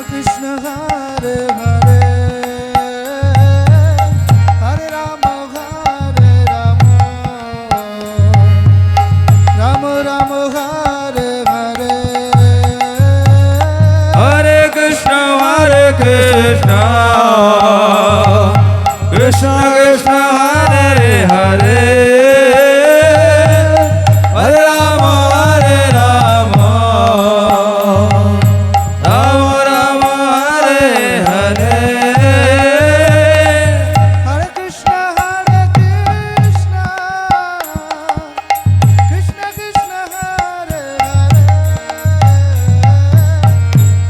Krishna Hare Hare Hare Ram Ram Ram Hare Hare Hare Krishna Krishna Krishna Hare Hare Hare Ram Ram Ram Hare Hare Hare Krishna Krishna Krishna Hare Hare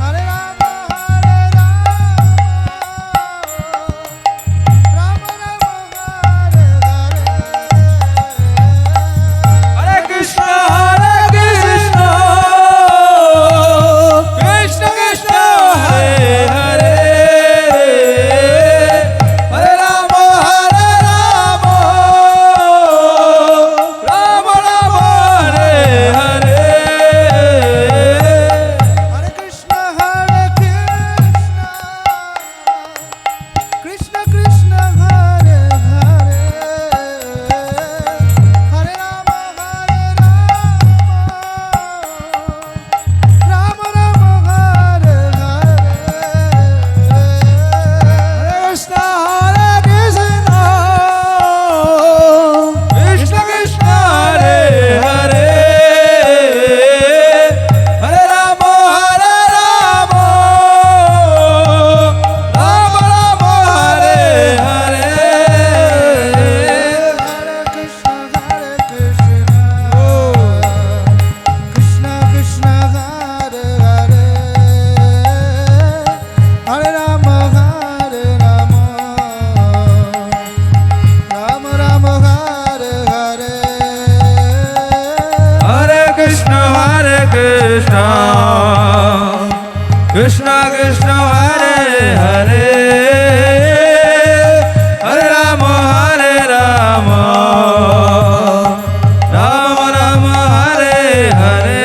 Hare Ram Ram Ram Hare Hare Hare Krishna Krishna Krishna Hare Hare Hare Ram Ram Ram Hare Hare Hare Krishna Krishna Krishna Hare Hare Hare Ram Ram Ram Hare Hare Krishna Krishna Hare Hare Hare Ram Ram Ram Hare Hare Hare Krishna Krishna Krishna Hare Hare Hare Ram Ram Ram Hare Hare Hare Krishna Krishna Krishna Hare Hare Hare Ram Ram Ram Hare Hare